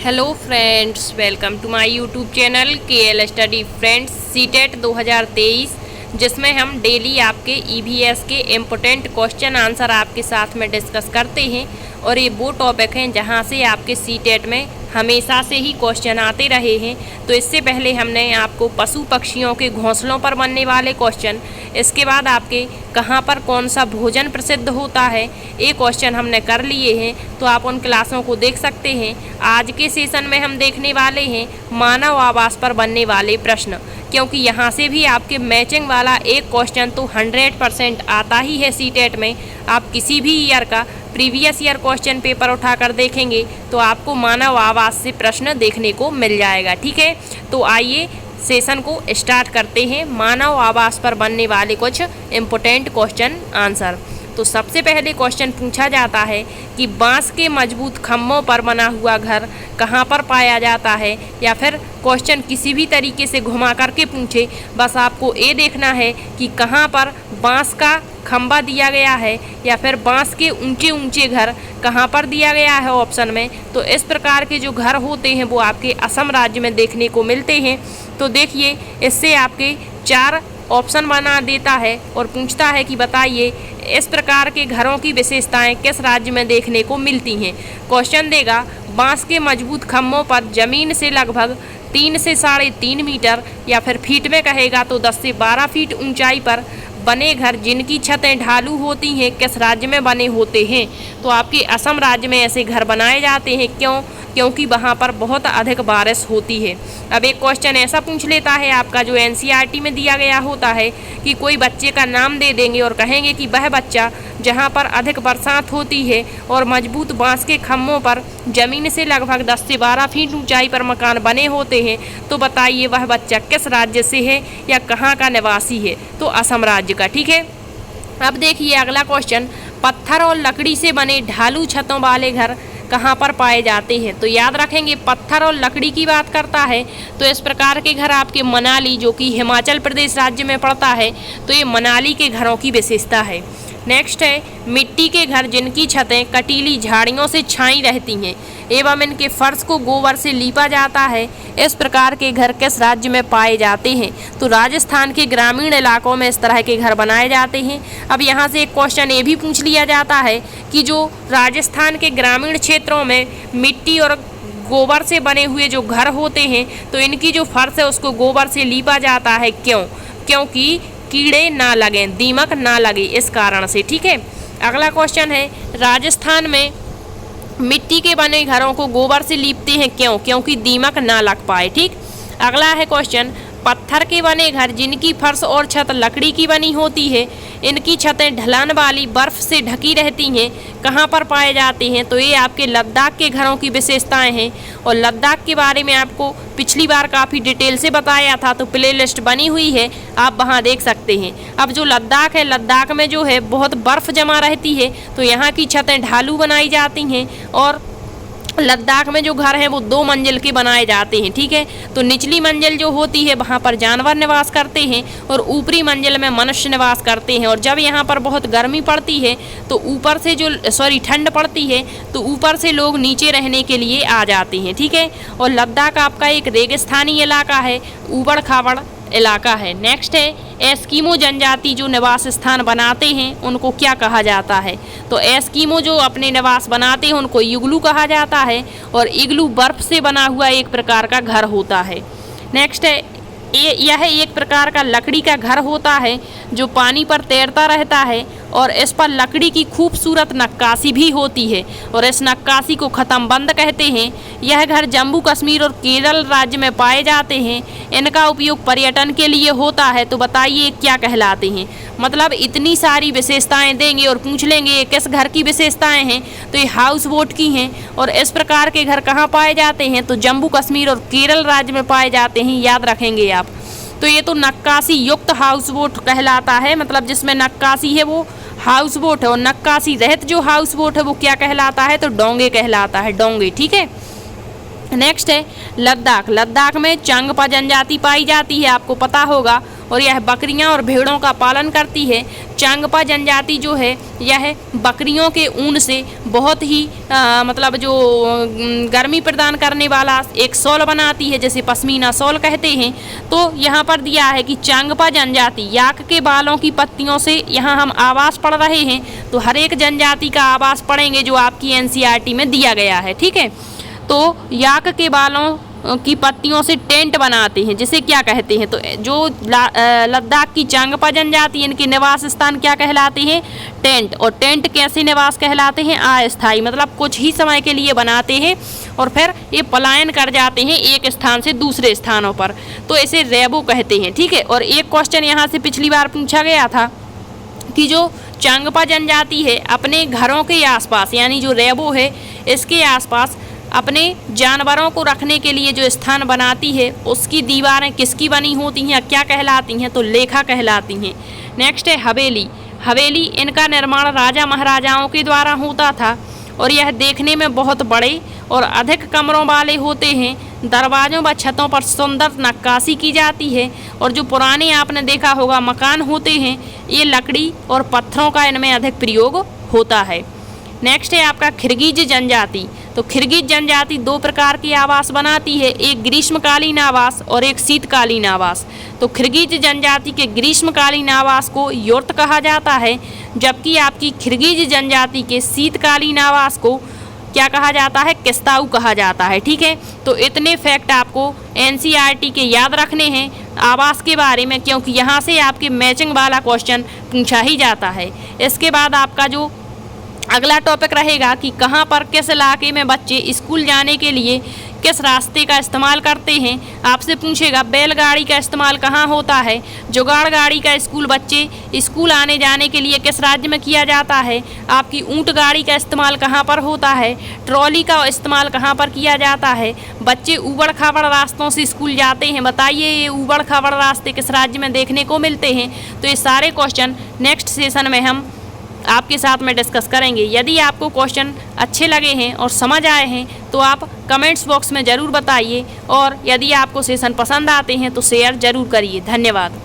Hello friends, welcome to my YouTube channel KL study friends CTET 2023, जिसमें हम daily आपके EVS के important question answer आपके साथ में डिस्कस करते हैं। और ये वो टॉपिक हैं जहां से आपके सीटेट में हमेशा से ही क्वेश्चन आते रहे हैं। तो इससे पहले हमने आपको पशु पक्षियों के घोंसलों पर बनने वाले क्वेश्चन, इसके बाद आपके कहाँ पर कौन सा भोजन प्रसिद्ध होता है, ये क्वेश्चन हमने कर लिए हैं। तो आप उन क्लासों को देख सकते हैं। आज के सेशन में हम देखने वाले हैं मानव आवास पर बनने वाले प्रश्न, क्योंकि यहाँ से भी आपके मैचिंग वाला एक क्वेश्चन तो 100% आता ही है सीटेट में। आप किसी भी ईयर का प्रीवियस ईयर क्वेश्चन पेपर उठाकर देखेंगे तो आपको मानव आवास से प्रश्न देखने को मिल जाएगा। ठीक है, तो आइए सेशन को स्टार्ट करते हैं। मानव आवास पर बनने वाले कुछ इम्पोर्टेंट क्वेश्चन आंसर। तो सबसे पहले क्वेश्चन पूछा जाता है कि बांस के मजबूत खम्भों पर बना हुआ घर कहाँ पर पाया जाता है, या फिर क्वेश्चन किसी भी तरीके से घुमा करके पूछे, बस आपको ये देखना है कि कहाँ पर बांस का खम्भा दिया गया है या फिर बांस के ऊंचे ऊंचे घर कहाँ पर दिया गया है ऑप्शन में। तो इस प्रकार के जो घर होते हैं वो आपके असम राज्य में देखने को मिलते हैं। तो देखिए, इससे आपके 4 ऑप्शन बना देता है और पूछता है कि बताइए इस प्रकार के घरों की विशेषताएं किस राज्य में देखने को मिलती हैं। क्वेश्चन देगा बांस के मजबूत खम्भों पर जमीन से लगभग 3 से 3.5 मीटर या फिर फीट में कहेगा तो 10 से 12 फीट ऊंचाई पर बने घर जिनकी छतें ढालू होती हैं किस राज्य में बने होते हैं। तो आपके असम राज्य में ऐसे घर बनाए जाते हैं। क्यों? क्योंकि वहाँ पर बहुत अधिक बारिश होती है। अब एक क्वेश्चन ऐसा पूछ लेता है आपका जो NCERT में दिया गया होता है कि कोई बच्चे का नाम दे देंगे और कहेंगे कि वह बच्चा जहाँ पर अधिक बरसात होती है और मजबूत बांस के खम्भों पर जमीन से लगभग 10 से 12 फीट ऊंचाई पर मकान बने होते हैं, तो बताइए वह बच्चा किस राज्य से है या कहाँ का निवासी है। तो असम राज्य का। ठीक है, अब देखिए अगला क्वेश्चन, पत्थर और लकड़ी से बने ढालू छतों वाले घर कहाँ पर पाए जाते हैं। तो याद रखेंगे पत्थर और लकड़ी की बात करता है तो इस प्रकार के घर आपके मनाली, जो कि हिमाचल प्रदेश राज्य में पड़ता है, तो ये मनाली के घरों की विशेषता है। नेक्स्ट है मिट्टी के घर जिनकी छतें कटीली झाड़ियों से छाई रहती हैं एवं इनके फर्श को गोबर से लीपा जाता है, इस प्रकार के घर किस राज्य में पाए जाते हैं। तो राजस्थान के ग्रामीण इलाकों में इस तरह के घर बनाए जाते हैं। अब यहाँ से एक क्वेश्चन ये भी पूछ लिया जाता है कि जो राजस्थान के ग्रामीण क्षेत्रों में मिट्टी और गोबर से बने हुए जो घर होते हैं तो इनकी जो फर्श है उसको गोबर से लीपा जाता है। क्यों? क्योंकि कीड़े ना लगें, दीमक ना लगे, इस कारण से। ठीक है, अगला क्वेश्चन है राजस्थान में मिट्टी के बने घरों को गोबर से लीपते हैं। क्यों? क्योंकि दीमक ना लग पाए। ठीक, अगला है क्वेश्चन, पत्थर के बने घर जिनकी फर्श और छत लकड़ी की बनी होती है, इनकी छतें ढलान वाली बर्फ से ढकी रहती हैं, कहाँ पर पाए जाते हैं। तो ये आपके लद्दाख के घरों की विशेषताएं हैं। और लद्दाख के बारे में आपको पिछली बार काफ़ी डिटेल से बताया था, तो प्ले लिस्ट बनी हुई है, आप वहाँ देख सकते हैं। अब जो लद्दाख है, लद्दाख में जो है बहुत बर्फ़ जमा रहती है, तो यहाँ की छतें ढालू बनाई जाती हैं और लद्दाख में जो घर हैं वो 2 मंजिल के बनाए जाते हैं। ठीक है, तो निचली मंजिल जो होती है वहाँ पर जानवर निवास करते हैं और ऊपरी मंजिल में मनुष्य निवास करते हैं। और जब यहाँ पर बहुत गर्मी पड़ती है तो ऊपर से ठंड पड़ती है तो ऊपर से लोग नीचे रहने के लिए आ जाते हैं। ठीक है, और लद्दाख आपका एक रेगिस्तानी इलाका है, ऊबड़ खाबड़ इलाका है। नेक्स्ट है एस्किमो जनजाति जो निवास स्थान बनाते हैं उनको क्या कहा जाता है। तो एस्किमो जो अपने निवास बनाते हैं उनको इग्लू कहा जाता है और इग्लू बर्फ से बना हुआ एक प्रकार का घर होता है। नेक्स्ट है यह एक प्रकार का लकड़ी का घर होता है जो पानी पर तैरता रहता है और इस पर लकड़ी की खूबसूरत नक्काशी भी होती है और इस नक्काशी को खत्मबंद कहते हैं। यह घर जम्मू कश्मीर और केरल राज्य में पाए जाते हैं। इनका उपयोग पर्यटन के लिए होता है। तो बताइए क्या कहलाते हैं। मतलब इतनी सारी विशेषताएं देंगे और पूछ लेंगे किस घर की विशेषताएं हैं, तो ये हाउस बोट की हैं। और इस प्रकार के घर कहाँ पाए जाते हैं, तो जम्मू कश्मीर और केरल राज्य में पाए जाते हैं, याद रखेंगे आप। तो ये तो नक्काशी युक्त हाउस बोट कहलाता है, मतलब जिसमें नक्काशी है वो हाउस बोट है, और नक्काशी रहित जो हाउस बोट है वो क्या कहलाता है, तो डोंगे कहलाता है, डोंगे। ठीक है, नेक्स्ट है लद्दाख। लद्दाख में चंगपा जनजाति पाई जाती है, आपको पता होगा। और यह बकरियां और भेड़ों का पालन करती है। चांगपा जनजाति जो है यह बकरियों के ऊन से बहुत ही मतलब जो गर्मी प्रदान करने वाला एक शॉल बनाती है, जैसे पश्मीना शॉल कहते हैं। तो यहाँ पर दिया है कि चांगपा जनजाति याक के बालों की पत्तियों से, यहाँ हम आवास पढ़ रहे हैं तो हर एक जनजाति का आवास पढ़ेंगे जो आपकी एनसीईआरटी में दिया गया है, ठीक है। तो याक के बालों की पत्तियों से टेंट बनाते हैं, जिसे क्या कहते हैं, तो जो लद्दाख की चांगपा जनजाति इनके निवास स्थान क्या कहलाते हैं, टेंट। और टेंट कैसे निवास कहलाते हैं, अस्थायी, मतलब कुछ ही समय के लिए बनाते हैं और फिर ये पलायन कर जाते हैं एक स्थान से दूसरे स्थानों पर, तो इसे रेबो कहते हैं, ठीक है। और एक क्वेश्चन यहाँ से पिछली बार पूछा गया था कि जो चांगपा जनजाति है अपने घरों के आसपास, यानी जो रेबो है इसके आसपास अपने जानवरों को रखने के लिए जो स्थान बनाती है उसकी दीवारें किसकी बनी होती हैं, क्या कहलाती हैं, तो लेखा कहलाती हैं। नेक्स्ट है हवेली। हवेली इनका निर्माण राजा महाराजाओं के द्वारा होता था और यह देखने में बहुत बड़े और अधिक कमरों वाले होते हैं। दरवाज़ों व छतों पर सुंदर नक्काशी की जाती है और जो पुराने आपने देखा होगा मकान होते हैं ये लकड़ी और पत्थरों का इनमें अधिक प्रयोग होता है। नेक्स्ट है आपका खिरगिज जनजाति। तो खिरगिज जनजाति दो प्रकार के आवास बनाती है, एक ग्रीष्मकालीन आवास और एक शीतकालीन आवास। तो खिरगिज जनजाति के ग्रीष्मकालीन आवास को योर्त कहा जाता है, जबकि आपकी खिरगिज जनजाति के शीतकालीन आवास को क्या कहा जाता है, किस्ताऊ कहा जाता है, ठीक है। तो इतने फैक्ट आपको एनसीईआरटी के याद रखने हैं आवास के बारे में, क्योंकि यहाँ से आपके मैचिंग वाला क्वेश्चन पूछा ही जाता है। इसके बाद आपका जो अगला टॉपिक रहेगा कि कहाँ पर किस इलाके में बच्चे स्कूल जाने के लिए किस रास्ते का इस्तेमाल करते हैं। आपसे पूछेगा बैलगाड़ी का इस्तेमाल कहाँ होता है, जुगाड़ गाड़ी का स्कूल बच्चे स्कूल आने जाने के लिए किस राज्य में किया जाता है, आपकी ऊँट गाड़ी का इस्तेमाल कहाँ पर होता है, ट्रॉली का इस्तेमाल कहाँ पर किया जाता है, बच्चे ऊबड़ खाबड़ रास्तों से स्कूल जाते हैं, बताइए ये ऊबड़ खाबड़ रास्ते किस राज्य में देखने को मिलते हैं। तो ये सारे क्वेश्चन नेक्स्ट सेशन में हम आपके साथ में डिस्कस करेंगे। यदि आपको क्वेश्चन अच्छे लगे हैं और समझ आए हैं तो आप कमेंट्स बॉक्स में ज़रूर बताइए, और यदि आपको सेशन पसंद आते हैं तो शेयर ज़रूर करिए। धन्यवाद।